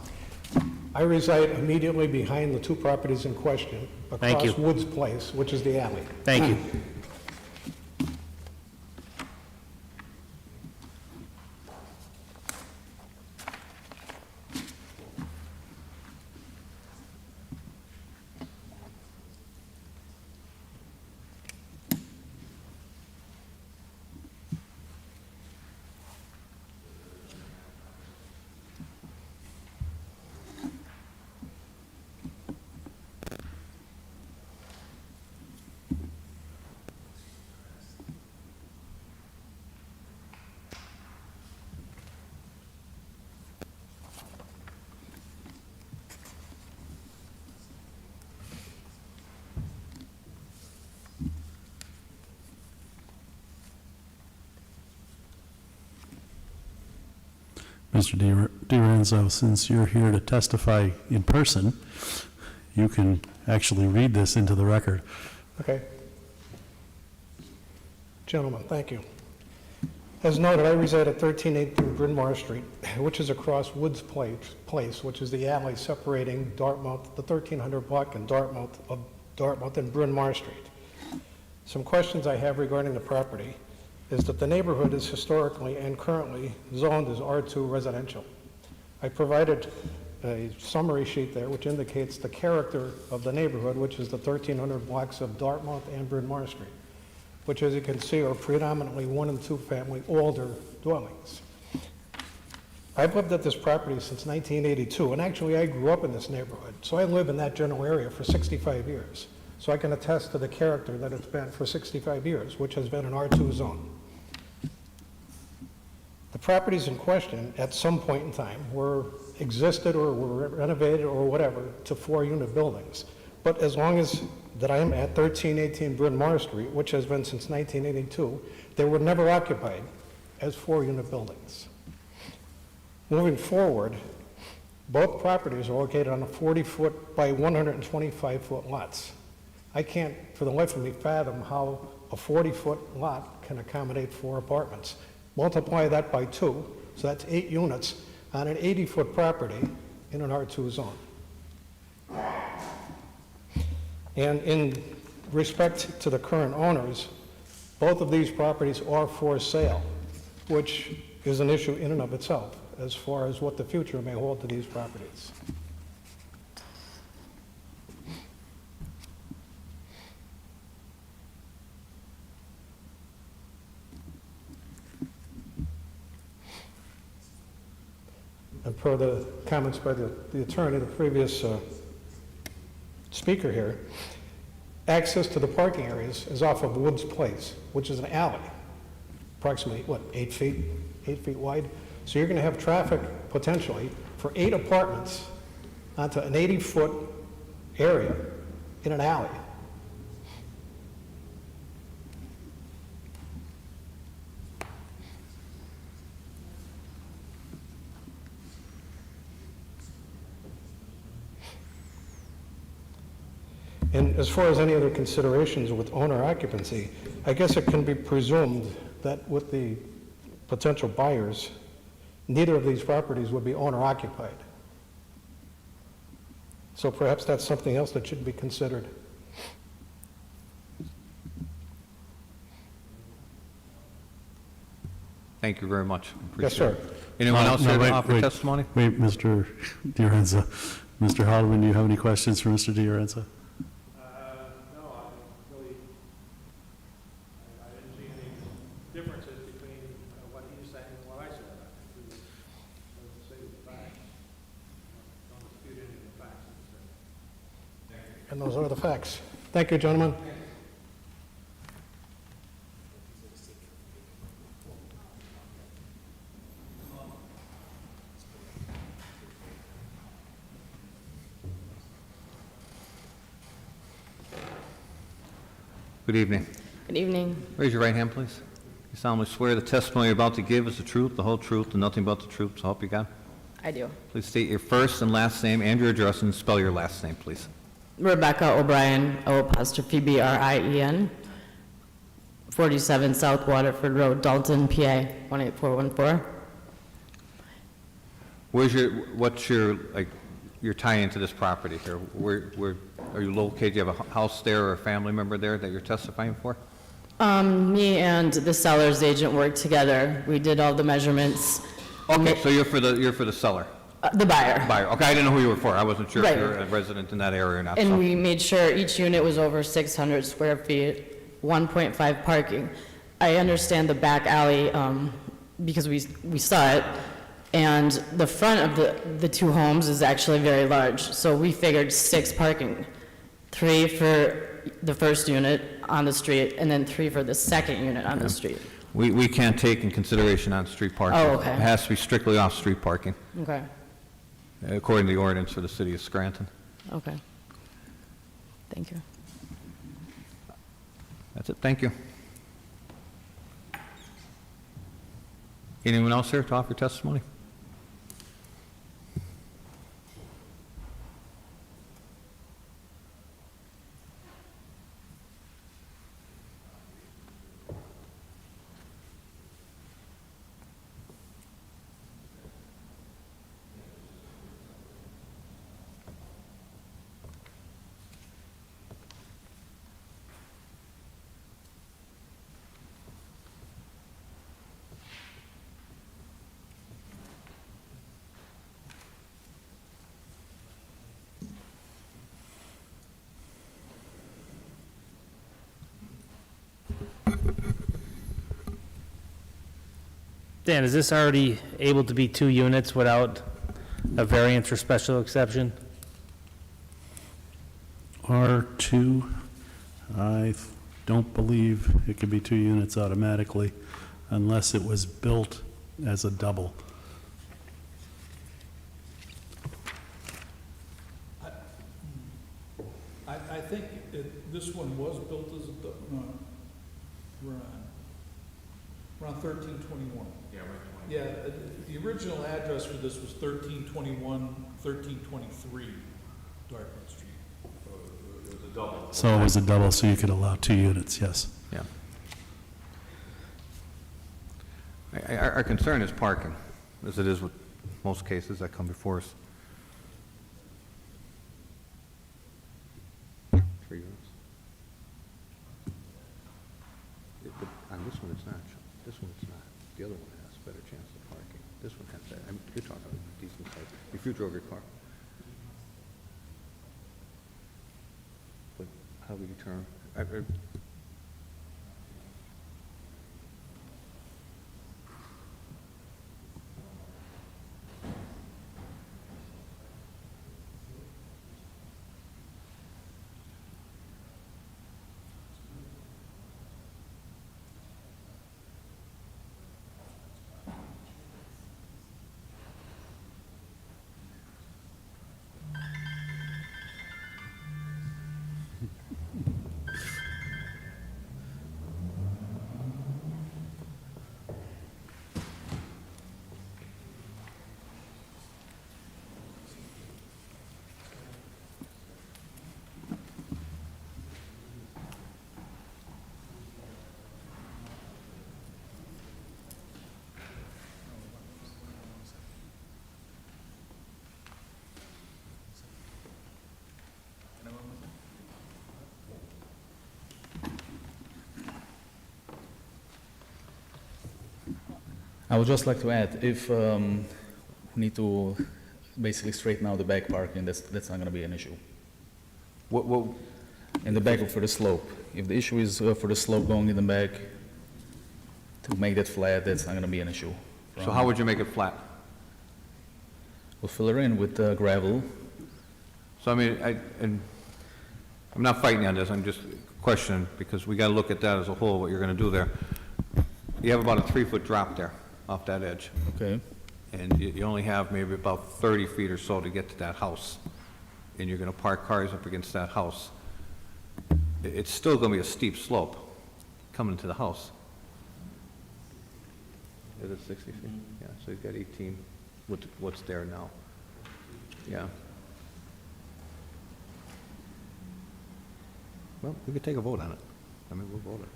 I reside immediately behind the two properties in question, Thank you. across Woods Place, which is the alley. Thank you. Mr. DiRenzo, since you're here to testify in person, you can actually read this into the record. Okay. Gentlemen, thank you. As noted, I reside at 1318 Bryn Mawr Street, which is across Woods Place, which is the alley separating Dartmouth, the 1300 block in Dartmouth and Bryn Mawr Street. Some questions I have regarding the property is that the neighborhood is historically and currently zoned as R2 residential. I provided a summary sheet there which indicates the character of the neighborhood, which is the 1300 blocks of Dartmouth and Bryn Mawr Street, which, as you can see, are predominantly 1- and 2-family older dwellings. I've lived at this property since 1982, and actually I grew up in this neighborhood, so I live in that general area for 65 years. So I can attest to the character that it's been for 65 years, which has been an R2 zone. The properties in question, at some point in time, existed or were renovated or whatever to 4-unit buildings. But as long as that I am at 1318 Bryn Mawr Street, which has been since 1982, they were never occupied as 4-unit buildings. Moving forward, both properties are located on a 40-foot by 125-foot lots. I can't, for the life of me, fathom how a 40-foot lot can accommodate 4 apartments. Multiply that by 2, so that's 8 units on an 80-foot property in an R2 zone. And in respect to the current owners, both of these properties are for sale, which is an issue in and of itself as far as what the future may hold to these properties. And per the comments by the attorney, the previous speaker here, access to the parking areas is off of Woods Place, which is an alley, approximately, 8 feet wide? So you're going to have traffic, potentially, for 8 apartments onto an 80-foot area in an alley. And as far as any other considerations with owner occupancy, I guess it can be presumed that with the potential buyers, neither of these properties would be owner occupied. So perhaps that's something else that should be considered. Thank you very much. Yes, Appreciate sir. it. Anyone else here to wait, offer wait. testimony? Wait, Mr. Diorenza. Mr. Haldeman, do you have any questions for Mr. Diorenza? No, I really, I didn't see any differences between what he's saying and what I said. I think we would say the facts. Don't dispute any of the facts that he said. And those are the facts. Thank you, gentlemen. Good evening. Good evening. Raise your right hand, please. You solemnly swear the testimony you're about to give is the truth, the whole truth, and nothing but the truth, so help you God? I do. Please state your first and last name and your address, and spell your last name, please. Rebecca O'Brien, O''Brien, 47 South Waterford Road, Dalton, PA, 18414. What's your, like, your tie into this property here? Where are you located? Do you have a house there or a family member there that you're testifying for? Me and the seller's agent worked together. We did all the measurements. Okay, so you're for the seller? The buyer. Buyer, okay, I didn't know who you were for. I wasn't sure if Right. you're a resident in that area or not. And so- we made sure each unit was over 600 square feet, 1.5 parking. I understand the back alley, because we saw it, and the front of the two homes is actually very large, so we figured 6 parking. 3 for the first unit on the street, and then 3 for the second unit on the street. We can't take in consideration on-street parking. Oh, okay. It has to be strictly off-street parking, Okay, according to the ordinance for the city of Scranton. okay. Thank you. That's it, thank you. Anyone else here to offer testimony? Dan, is this already able to be 2 units without a variance or special exception? R2, I don't believe it could be 2 units automatically unless it was built as a double. I think this one was built as a, no, we're on 1321. Yeah, right. Yeah, the original address for this was 1321, 1323 Dartmouth Street. It was a double. So it was a double, so you could allow 2 units, yes. Yeah. Our concern is parking, as it is with most cases that come before us. 3 units. On this one, it's not. This one, it's not. The other one has a better chance of parking. This one has that. You're talking a decent size. If you drove your car. But how do we determine? I would just like to add, if we need to basically straighten out the back parking, that's not gonna be an issue. What, In the back for the slope. If the issue is for the slope going in the back, to make that flat, that's not gonna be an issue. So how would you make it flat? We'll fill it in with gravel. So I mean, I'm not fighting you on this, I'm just questioning, because we gotta look at that as a whole, what you're gonna do there. You have about a 3-foot drop there, off that edge, Okay. and you only have maybe about 30 feet or so to get to that house, and you're gonna park cars up against that house. It's still gonna be a steep slope coming to the house. Is it 60 feet? Yeah, so you've got 18 with what's there now. Yeah. Well, we could take a vote on it. I mean, we'll vote it.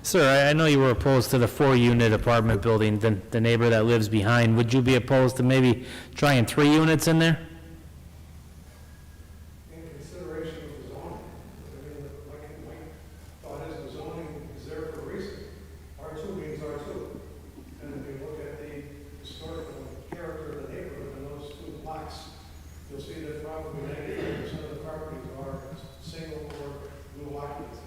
Sir, I know you were opposed to the 4-unit apartment building, the neighbor that lives behind. Would you be opposed to maybe trying 3 units in there? In consideration of the zoning, I mean, my thought is the zoning is there for a reason. R2 means R2. And if you look at the historical character of the neighborhood in those 2 blocks, you'll see that probably 98% of the properties are single or dual occupancy.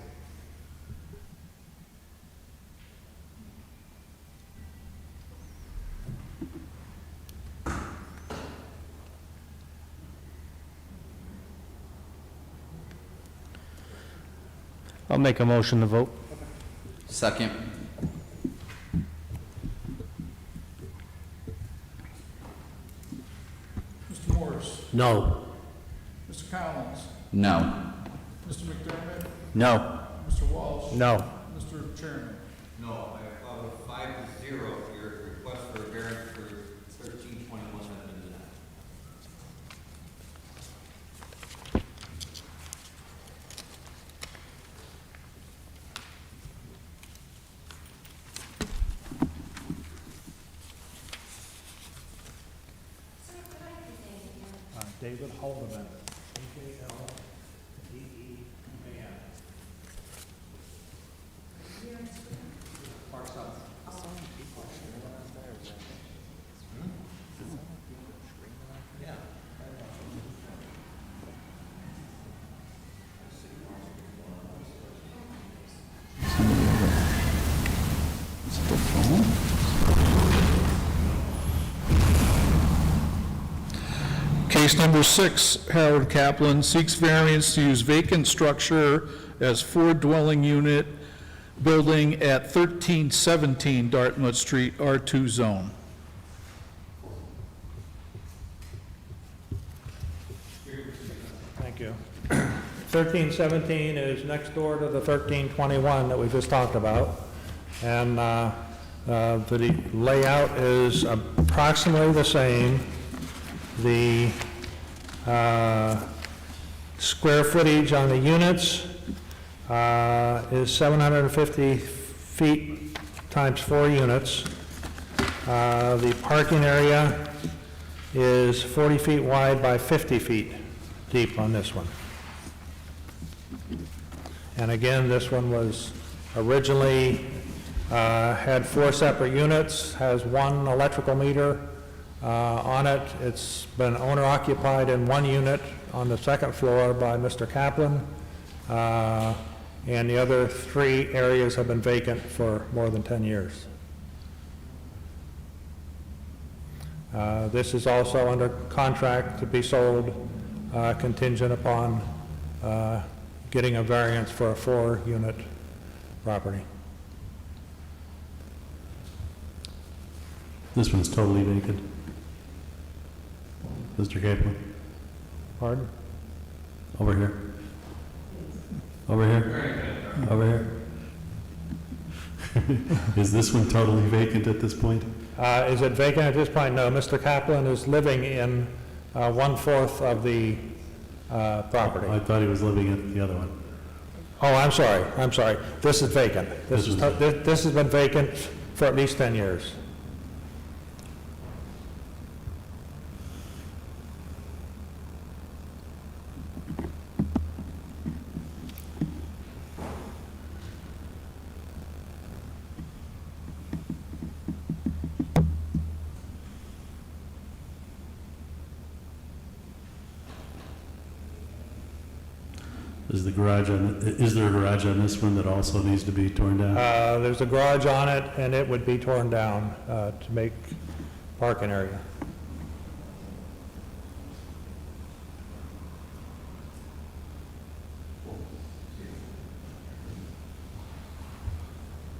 I'll make a motion to vote. Second. Mr. Morris? No. Mr. Collins? No. Mr. McDermott? No. Mr. Walsh? No. Mr. Chairman? No, I have 5-0. Your request for a variance for 1321 has been denied. David Haldeman, H-A-L-D-E-M-A-N. Park South. Case number 6, Harold Kaplan seeks variance to use vacant structure as 4-dwelling unit building at 1317 Dartmouth Street, R2 zone. Thank you. 1317 is next door to the 1321 that we just talked about. And the layout is approximately the same. The square footage on the units is 750 feet times 4 units. The parking area is 40 feet wide by 50 feet deep on this one. And again, this one was originally had 4 separate units, has 1 electrical meter on it. It's been owner occupied in 1 unit on the 2nd floor by Mr. Kaplan, and the other 3 areas have been vacant for more than 10 years. This is also under contract to be sold contingent upon getting a variance for a 4-unit property. This one's totally vacant. Mr. Kaplan, Pardon? over here. Over here. Over here. Is this one totally vacant at this point? Is it vacant at this point? No, Mr. Kaplan is living in 1/4 of the property. I thought he was living at the other one. Oh, I'm sorry. This is vacant. This has been vacant for at least 10 years. Is there a garage on this one that also needs to be torn down? There's a garage on it, and it would be torn down to make parking area.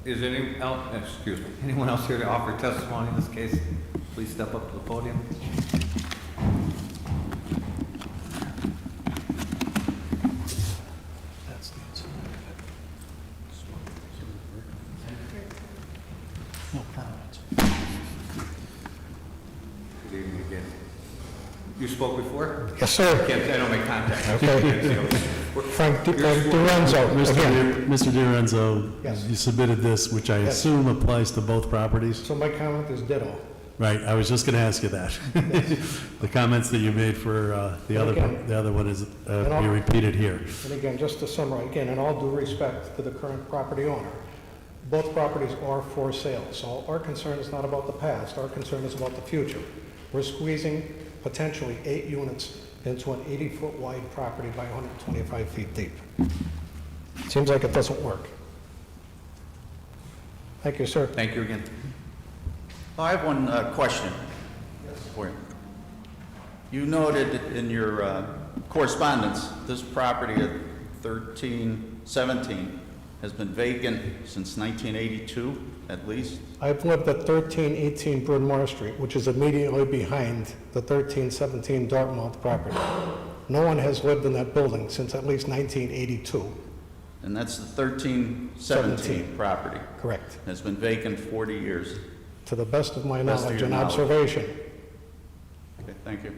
Is anyone else here to offer testimony in this case? Please step up to the podium. Good evening again. You spoke before? Yes, sir. I don't make contact. Okay. Frank DiRenzo, again. Mr. DiRenzo, Yes. you submitted this, which I Yes. assume applies to both properties? So my comment is ditto. Right, I was just going to ask you that. The comments that you made for the other one is, I'll- be repeated here. And again, just to summarize, again, in all due respect to the current property owner, both properties are for sale. So our concern is not about the past, our concern is about the future. We're squeezing potentially 8 units into an 80-foot wide property by 125 feet deep. Seems like it doesn't work. Thank you, sir. Thank you again. I have one question for you. You noted in your correspondence, this property at 1317 has been vacant since 1982, at least. I've lived at 1318 Bryn Mawr Street, which is immediately behind the 1317 Dartmouth property. No one has lived in that building since at least 1982. And that's the 1317 17. property. Correct. Has been vacant 40 years. To the best of my Best of knowledge your and knowledge. observation. Okay, thank you.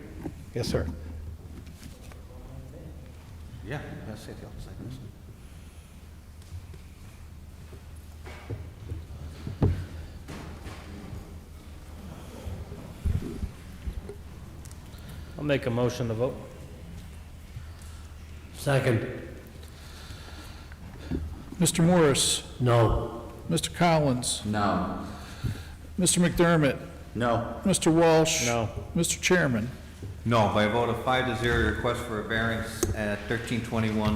Yes, sir. Yeah, that's it. Second. I'll make a motion to vote. Second. Mr. Morris, No. Mr. Collins, No. Mr. McDermott, No. Mr. Walsh. No. Mr. Chairman. No, by a vote of 5-0, your request for a variance at 1321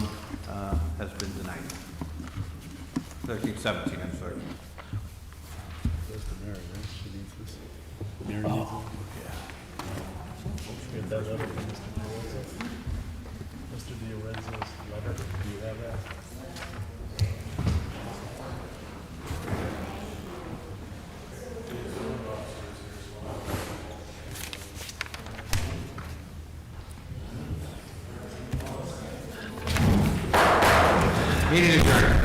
has been denied. 1317, I'm sorry. Mr. DiRenzo's letter, do you have that? Meeting adjourned.